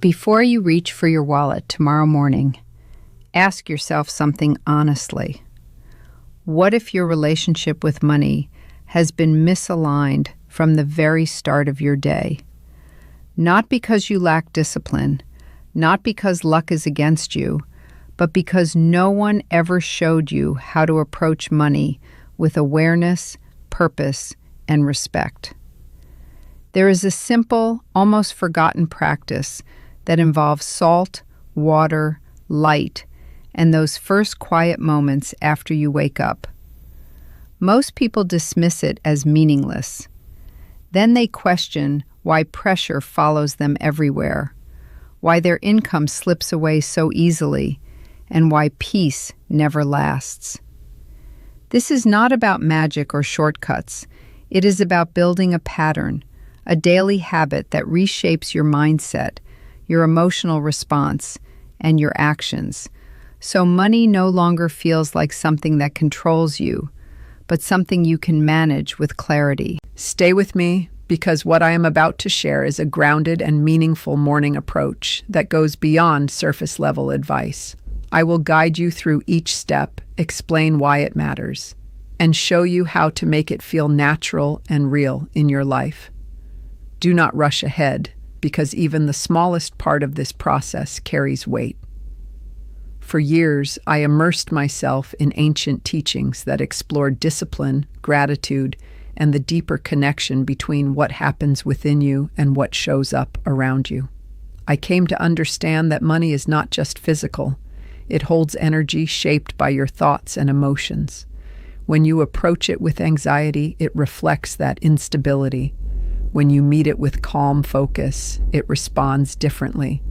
Before you reach for your wallet tomorrow morning, ask yourself something honestly. What if your relationship with money has been misaligned from the very start of your day? Not because you lack discipline, not because luck is against you, but because no one ever showed you how to approach money with awareness, purpose, and respect. There is a simple, almost forgotten practice that involves salt, water, light, and those first quiet moments after you wake up. Most people dismiss it as meaningless. Then they question why pressure follows them everywhere, why their income slips away so easily, and why peace never lasts. This is not about magic or shortcuts. It is about building a pattern, a daily habit that reshapes your mindset, your emotional response, and your actions. So money no longer feels like something that controls you, but something you can manage with clarity. Stay with me, because what I am about to share is a grounded and meaningful morning approach that goes beyond surface-level advice. I will guide you through each step, explain why it matters, and show you how to make it feel natural and real in your life. Do not rush ahead, because even the smallest part of this process carries weight. For years, I immersed myself in ancient teachings that explored discipline, gratitude, and the deeper connection between what happens within you and what shows up around you. I came to understand that money is not just physical. It holds energy shaped by your thoughts and emotions. When you approach it with anxiety, it reflects that instability. When you meet it with calm focus, it responds differently.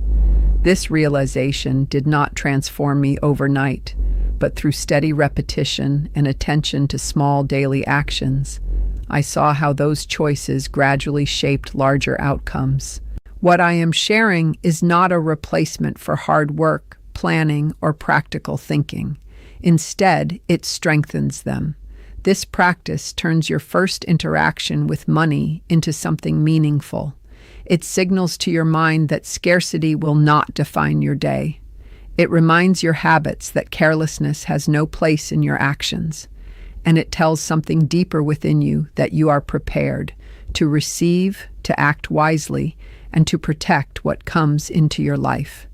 This realization did not transform me overnight, but through steady repetition and attention to small daily actions, I saw how those choices gradually shaped larger outcomes. What I am sharing is not a replacement for hard work, planning, or practical thinking. Instead, it strengthens them. This practice turns your first interaction with money into something meaningful. It signals to your mind that scarcity will not define your day. It reminds your habits that carelessness has no place in your actions. And it tells something deeper within you that you are prepared to receive, to act wisely, and to protect what comes into your life.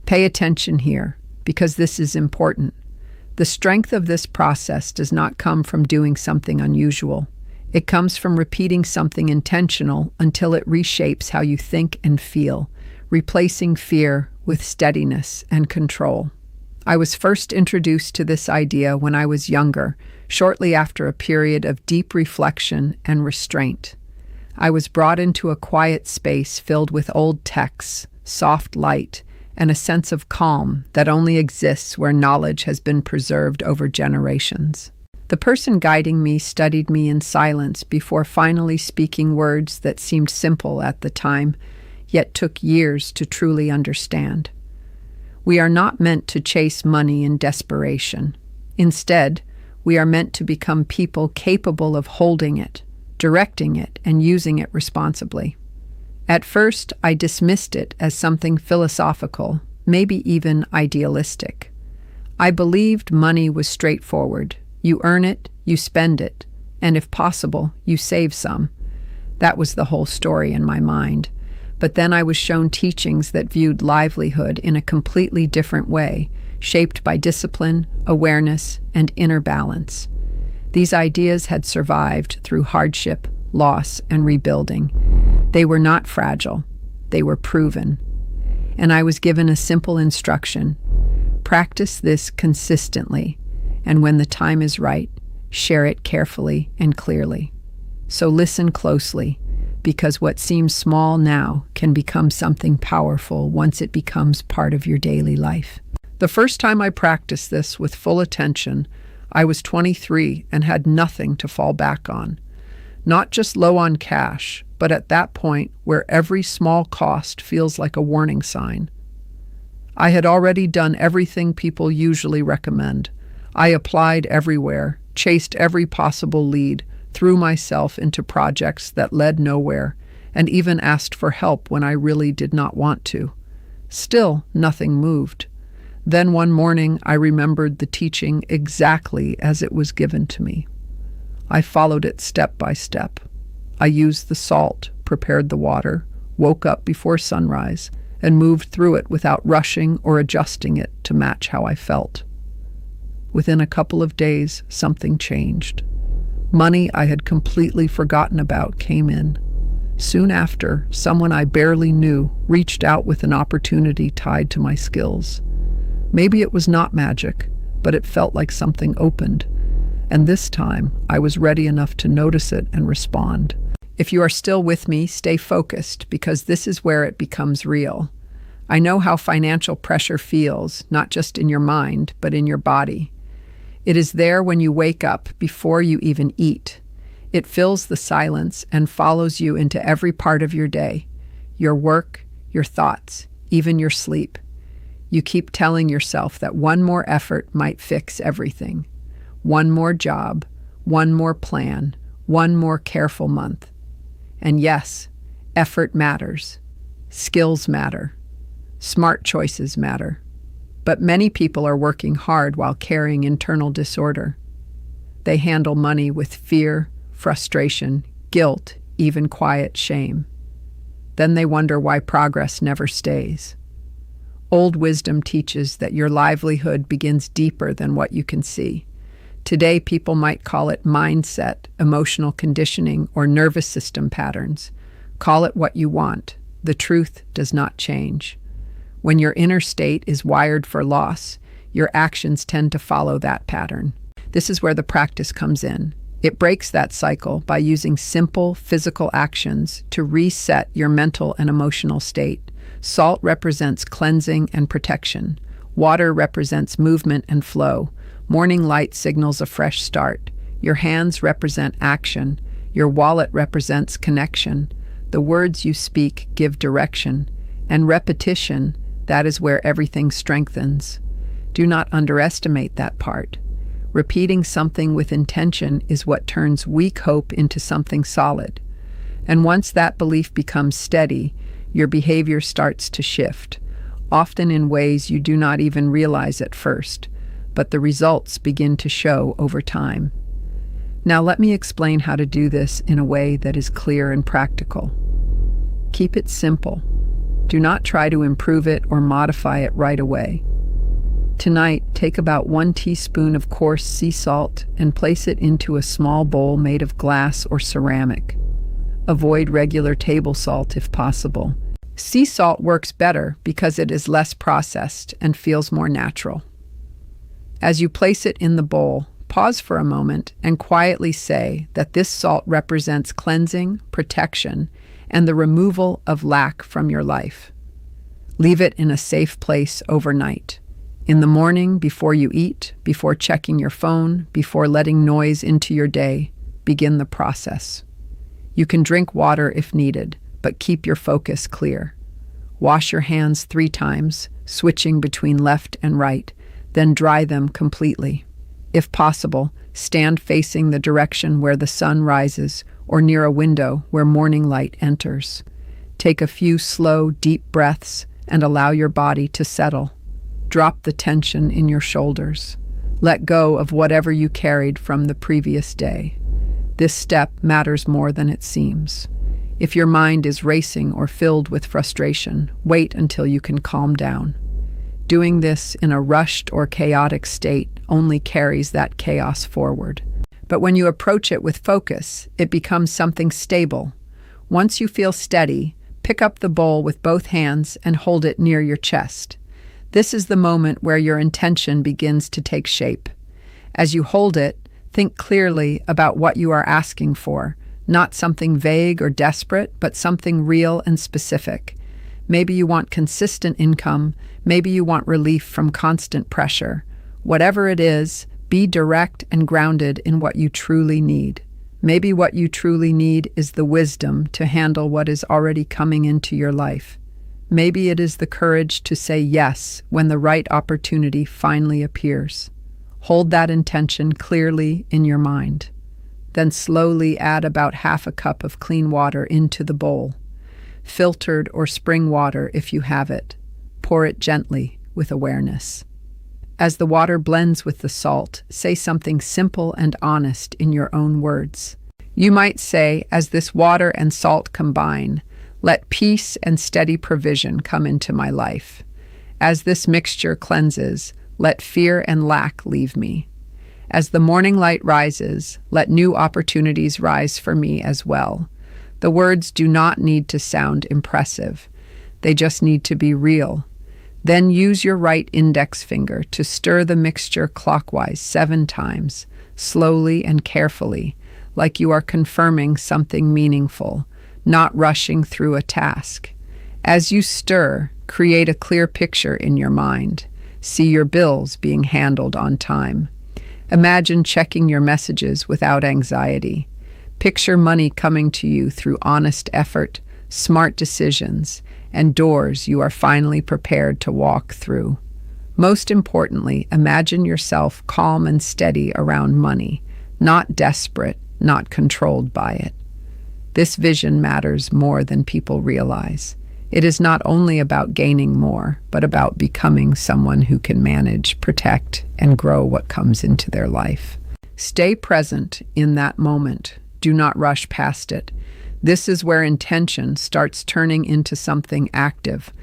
Pay attention here, because this is important. The strength of this process does not come from doing something unusual. It comes from repeating something intentional until it reshapes how you think and feel, replacing fear with steadiness and control. I was first introduced to this idea when I was younger, shortly after a period of deep reflection and restraint. I was brought into a quiet space filled with old texts, soft light, and a sense of calm that only exists where knowledge has been preserved over generations. The person guiding me studied me in silence before finally speaking words that seemed simple at the time, yet took years to truly understand. We are not meant to chase money in desperation. Instead, we are meant to become people capable of holding it, directing it, and using it responsibly. At first, I dismissed it as something philosophical, maybe even idealistic. I believed money was straightforward. You earn it, you spend it, and if possible, you save some. That was the whole story in my mind. But then I was shown teachings that viewed livelihood in a completely different way, shaped by discipline, awareness, and inner balance. These ideas had survived through hardship, loss, and rebuilding. They were not fragile. They were proven. And I was given a simple instruction. Practice this consistently, and when the time is right, share it carefully and clearly. So listen closely, because what seems small now can become something powerful once it becomes part of your daily life. The first time I practiced this with full attention, I was 23 and had nothing to fall back on. Not just low on cash, but at that point where every small cost feels like a warning sign. I had already done everything people usually recommend. I applied everywhere, chased every possible lead, threw myself into projects that led nowhere, and even asked for help when I really did not want to. Still, nothing moved. Then one morning, I remembered the teaching exactly as it was given to me. I followed it step by step. I used the salt, prepared the water, woke up before sunrise, and moved through it without rushing or adjusting it to match how I felt. Within a couple of days, something changed. Money I had completely forgotten about came in. Soon after, someone I barely knew reached out with an opportunity tied to my skills. Maybe it was not magic, but it felt like something opened. And this time, I was ready enough to notice it and respond. If you are still with me, stay focused, because this is where it becomes real. I know how financial pressure feels, not just in your mind, but in your body. It is there when you wake up, before you even eat. It fills the silence and follows you into every part of your day, your work, your thoughts, even your sleep. You keep telling yourself that one more effort might fix everything. One more job, one more plan, one more careful month. And yes, effort matters. Skills matter. Smart choices matter. But many people are working hard while carrying internal disorder. They handle money with fear, frustration, guilt, even quiet shame. Then they wonder why progress never stays. Old wisdom teaches that your livelihood begins deeper than what you can see. Today, people might call it mindset, emotional conditioning, or nervous system patterns. Call it what you want. The truth does not change. When your inner state is wired for loss, your actions tend to follow that pattern. This is where the practice comes in. It breaks that cycle by using simple physical actions to reset your mental and emotional state. Salt represents cleansing and protection. Water represents movement and flow. Morning light signals a fresh start. Your hands represent action. Your wallet represents connection. The words you speak give direction. And repetition, that is where everything strengthens. Do not underestimate that part. Repeating something with intention is what turns weak hope into something solid. And once that belief becomes steady, your behavior starts to shift, often in ways you do not even realize at first, but the results begin to show over time. Now let me explain how to do this in a way that is clear and practical. Keep it simple. Do not try to improve it or modify it right away. Tonight, take about 1 teaspoon of coarse sea salt and place it into a small bowl made of glass or ceramic. Avoid regular table salt if possible. Sea salt works better because it is less processed and feels more natural. As you place it in the bowl, pause for a moment and quietly say that this salt represents cleansing, protection, and the removal of lack from your life. Leave it in a safe place overnight. In the morning, before you eat, before checking your phone, before letting noise into your day, begin the process. You can drink water if needed, but keep your focus clear. Wash your hands 3 times, switching between left and right, then dry them completely. If possible, stand facing the direction where the sun rises or near a window where morning light enters. Take a few slow, deep breaths and allow your body to settle. Drop the tension in your shoulders. Let go of whatever you carried from the previous day. This step matters more than it seems. If your mind is racing or filled with frustration, wait until you can calm down. Doing this in a rushed or chaotic state only carries that chaos forward. But when you approach it with focus, it becomes something stable. Once you feel steady, pick up the bowl with both hands and hold it near your chest. This is the moment where your intention begins to take shape. As you hold it, think clearly about what you are asking for, not something vague or desperate, but something real and specific. Maybe you want consistent income, maybe you want relief from constant pressure. Whatever it is, be direct and grounded in what you truly need. Maybe what you truly need is the wisdom to handle what is already coming into your life. Maybe it is the courage to say yes when the right opportunity finally appears. Hold that intention clearly in your mind. Then slowly add about half a cup of clean water into the bowl. Filtered or spring water if you have it. pour it gently with awareness. As the water blends with the salt, say something simple and honest in your own words. You might say, as this water and salt combine, let peace and steady provision come into my life. As this mixture cleanses, let fear and lack leave me. As the morning light rises, let new opportunities rise for me as well. The words do not need to sound impressive. They just need to be real. Then use your right index finger to stir the mixture clockwise 7 times, slowly and carefully, like you are confirming something meaningful, not rushing through a task. As you stir, create a clear picture in your mind. See your bills being handled on time. Imagine checking your messages without anxiety. Picture money coming to you through honest effort, smart decisions, and doors you are finally prepared to walk through. Most importantly, imagine yourself calm and steady around money, not desperate, not controlled by it. This vision matters more than people realize. It is not only about gaining more, but about becoming someone who can manage, protect, and grow what comes into their life. Stay present in that moment. Do not rush past it. This is where intention starts turning into something active.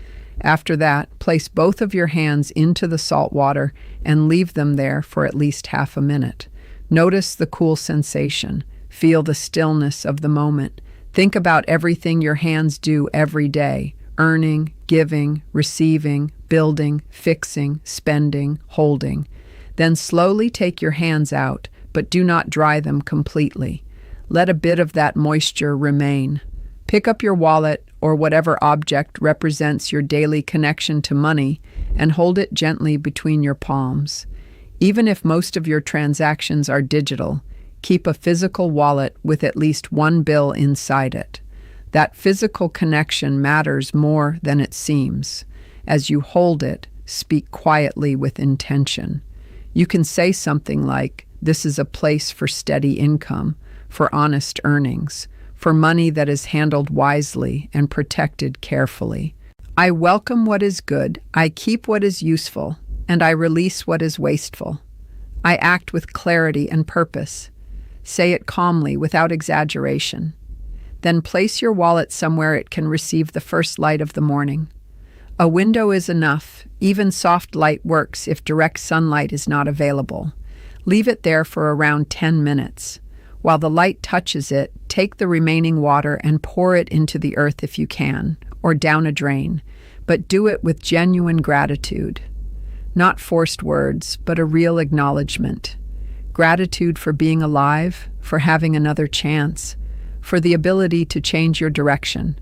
After that, place both of your hands into the salt water and leave them there for at least half a minute. Notice the cool sensation. Feel the stillness of the moment. Think about everything your hands do every day: earning, giving, receiving, building, fixing, spending, holding. Then slowly take your hands out, but do not dry them completely. Let a bit of that moisture remain. Pick up your wallet or whatever object represents your daily connection to money and hold it gently between your palms. Even if most of your transactions are digital, keep a physical wallet with at least one bill inside it. That physical connection matters more than it seems. As you hold it, speak quietly with intention. You can say something like, "This is a place for steady income, for honest earnings, for money that is handled wisely and protected carefully. I welcome what is good, I keep what is useful, and I release what is wasteful. I act with clarity and purpose." Say it calmly without exaggeration. Then place your wallet somewhere it can receive the first light of the morning. A window is enough. Even soft light works if direct sunlight is not available. Leave it there for around 10 minutes. While the light touches it, take the remaining water and pour it into the earth if you can, or down a drain, but do it with genuine gratitude. Not forced words, but a real acknowledgement. Gratitude for being alive, for having another chance, for the ability to change your direction.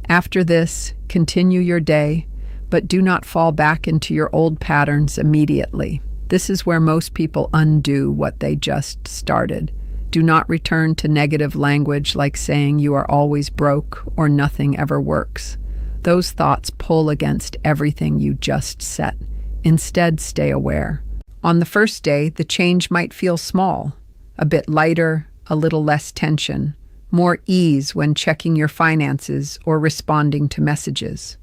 After this, continue your day, but do not fall back into your old patterns immediately. This is where most people undo what they just started. Do not return to negative language like saying you are always broke or nothing ever works. Those thoughts pull against everything you just set. Instead, stay aware. On the first day, the change might feel small, a bit lighter, a little less tension, more ease when checking your finances or responding to messages.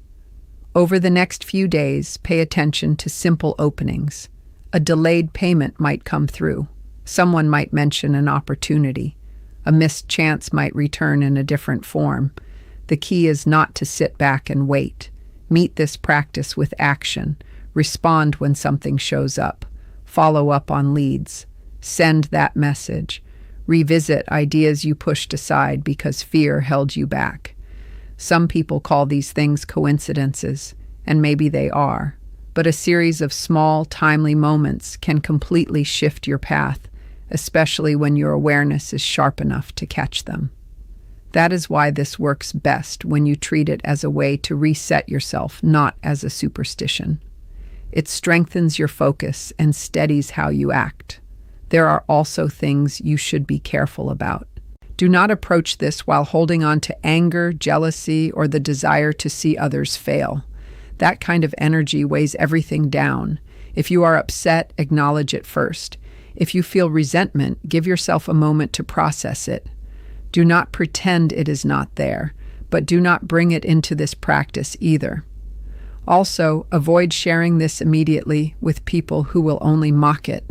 Over the next few days, pay attention to simple openings. A delayed payment might come through. Someone might mention an opportunity. A missed chance might return in a different form. The key is not to sit back and wait. Meet this practice with action. Respond when something shows up. Follow up on leads. Send that message. Revisit ideas you pushed aside because fear held you back. Some people call these things coincidences, and maybe they are. But a series of small, timely moments can completely shift your path, especially when your awareness is sharp enough to catch them. That is why this works best when you treat it as a way to reset yourself, not as a superstition. It strengthens your focus and steadies how you act. There are also things you should be careful about. Do not approach this while holding on to anger, jealousy, or the desire to see others fail. That kind of energy weighs everything down. If you are upset, acknowledge it first. If you feel resentment, give yourself a moment to process it. Do not pretend it is not there, but do not bring it into this practice either. Also, avoid sharing this immediately with people who will only mock it.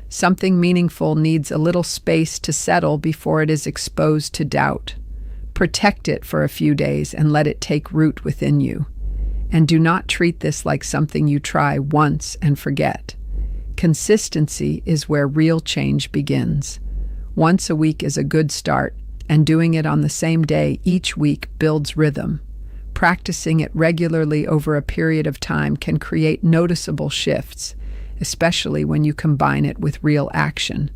Something meaningful needs a little space to settle before it is exposed to doubt. Protect it for a few days and let it take root within you. And do not treat this like something you try once and forget. Consistency is where real change begins. Once a week is a good start, and doing it on the same day each week builds rhythm. Practicing it regularly over a period of time can create noticeable shifts, especially when you combine it with real action.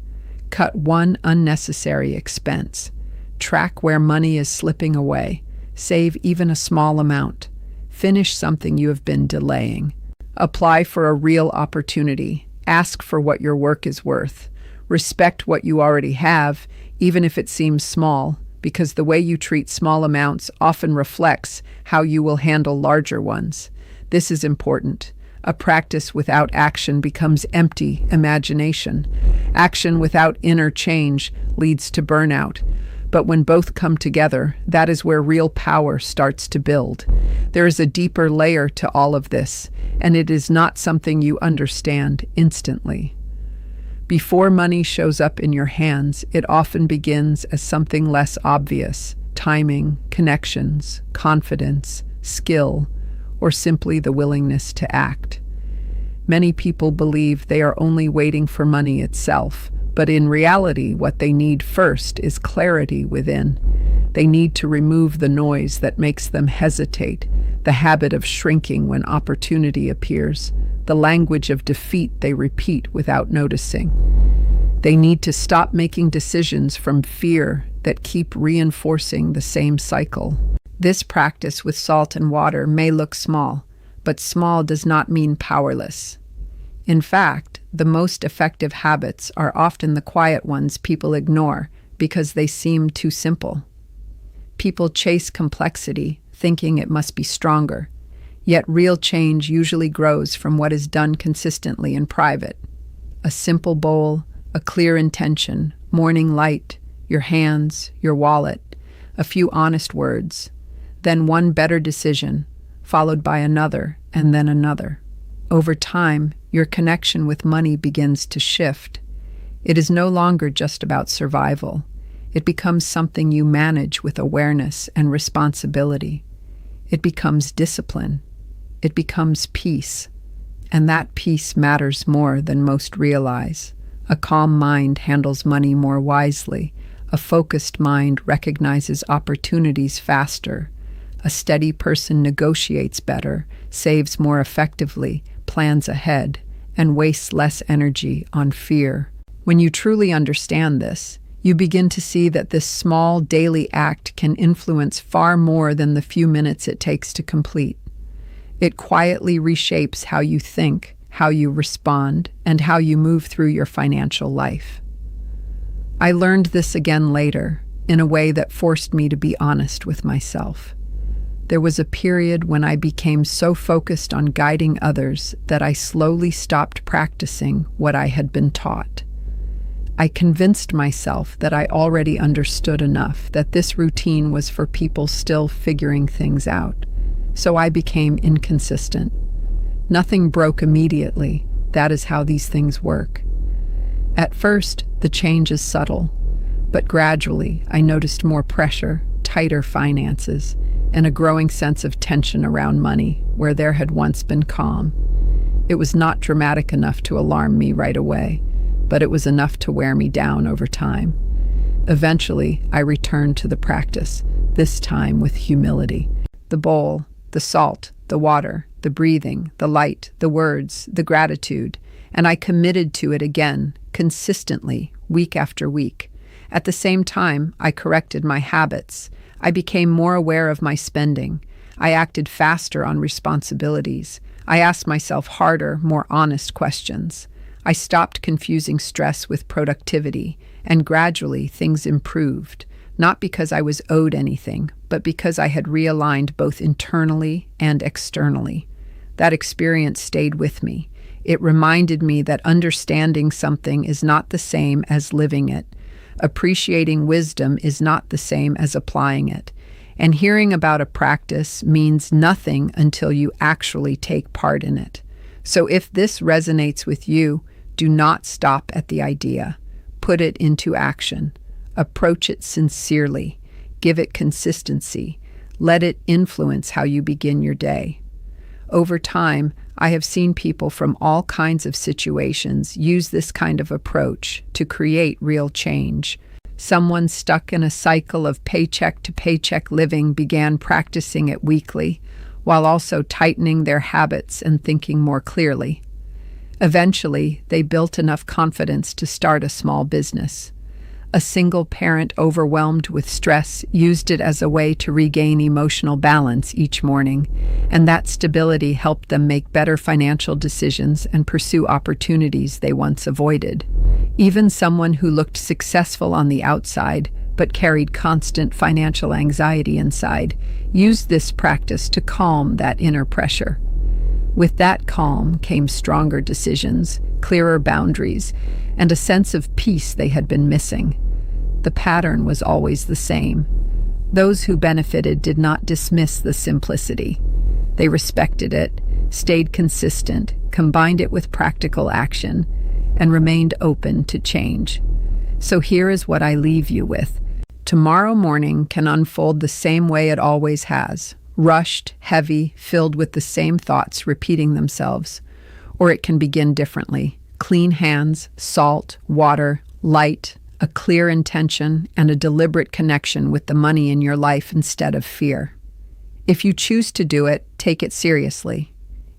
Cut one unnecessary expense. Track where money is slipping away. Save even a small amount. Finish something you have been delaying. Apply for a real opportunity. Ask for what your work is worth. Respect what you already have, even if it seems small, because the way you treat small amounts often reflects how you will handle larger ones. This is important. A practice without action becomes empty imagination. Action without inner change leads to burnout. But when both come together, that is where real power starts to build. There is a deeper layer to all of this, and it is not something you understand instantly. Before money shows up in your hands, it often begins as something less obvious: timing, connections, confidence, skill, or simply the willingness to act. Many people believe they are only waiting for money itself, but in reality, what they need first is clarity within. They need to remove the noise that makes them hesitate, the habit of shrinking when opportunity appears, the language of defeat they repeat without noticing. They need to stop making decisions from fear that keep reinforcing the same cycle. This practice with salt and water may look small, but small does not mean powerless. In fact, the most effective habits are often the quiet ones people ignore because they seem too simple. People chase complexity, thinking it must be stronger, yet real change usually grows from what is done consistently in private. A simple bowl, a clear intention, morning light, your hands, your wallet, a few honest words, then one better decision, followed by another, and then another. Over time, your connection with money begins to shift. It is no longer just about survival. It becomes something you manage with awareness and responsibility. It becomes discipline. It becomes peace. And that peace matters more than most realize. A calm mind handles money more wisely. A focused mind recognizes opportunities faster. A steady person negotiates better, saves more effectively, plans ahead, and wastes less energy on fear. When you truly understand this, you begin to see that this small daily act can influence far more than the few minutes it takes to complete. It quietly reshapes how you think, how you respond, and how you move through your financial life. I learned this again later, in a way that forced me to be honest with myself. There was a period when I became so focused on guiding others that I slowly stopped practicing what I had been taught. I convinced myself that I already understood enough, that this routine was for people still figuring things out. So I became inconsistent. Nothing broke immediately. That is how these things work. At first, the change is subtle, but gradually I noticed more pressure, tighter finances, and a growing sense of tension around money where there had once been calm. It was not dramatic enough to alarm me right away, but it was enough to wear me down over time. Eventually, I returned to the practice, this time with humility. The bowl, the salt, the water, the breathing, the light, the words, the gratitude, and I committed to it again, consistently, week after week. At the same time, I corrected my habits. I became more aware of my spending. I acted faster on responsibilities. I asked myself harder, more honest questions. I stopped confusing stress with productivity, and gradually things improved, not because I was owed anything, but because I had realigned both internally and externally. That experience stayed with me. It reminded me that understanding something is not the same as living it. Appreciating wisdom is not the same as applying it. And hearing about a practice means nothing until you actually take part in it. So if this resonates with you, do not stop at the idea. Put it into action. Approach it sincerely. Give it consistency. Let it influence how you begin your day. Over time, I have seen people from all kinds of situations use this kind of approach to create real change. Someone stuck in a cycle of paycheck to paycheck living began practicing it weekly, while also tightening their habits and thinking more clearly. Eventually, they built enough confidence to start a small business. A single parent overwhelmed with stress used it as a way to regain emotional balance each morning, and that stability helped them make better financial decisions and pursue opportunities they once avoided. Even someone who looked successful on the outside but carried constant financial anxiety inside used this practice to calm that inner pressure. With that calm came stronger decisions, clearer boundaries, and a sense of peace they had been missing. The pattern was always the same. Those who benefited did not dismiss the simplicity. They respected it, stayed consistent, combined it with practical action, and remained open to change. So here is what I leave you with. Tomorrow morning can unfold the same way it always has. Rushed, heavy, filled with the same thoughts repeating themselves. Or it can begin differently. Clean hands, salt, water, light, a clear intention, and a deliberate connection with the money in your life instead of fear. If you choose to do it, take it seriously.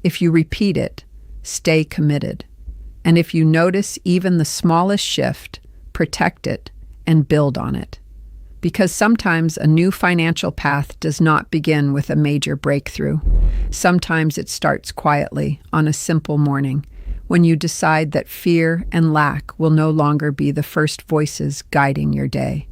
If you repeat it, stay committed. And if you notice even the smallest shift, protect it and build on it. Because sometimes a new financial path does not begin with a major breakthrough. Sometimes it starts quietly on a simple morning when you decide that fear and lack will no longer be the first voices guiding your day.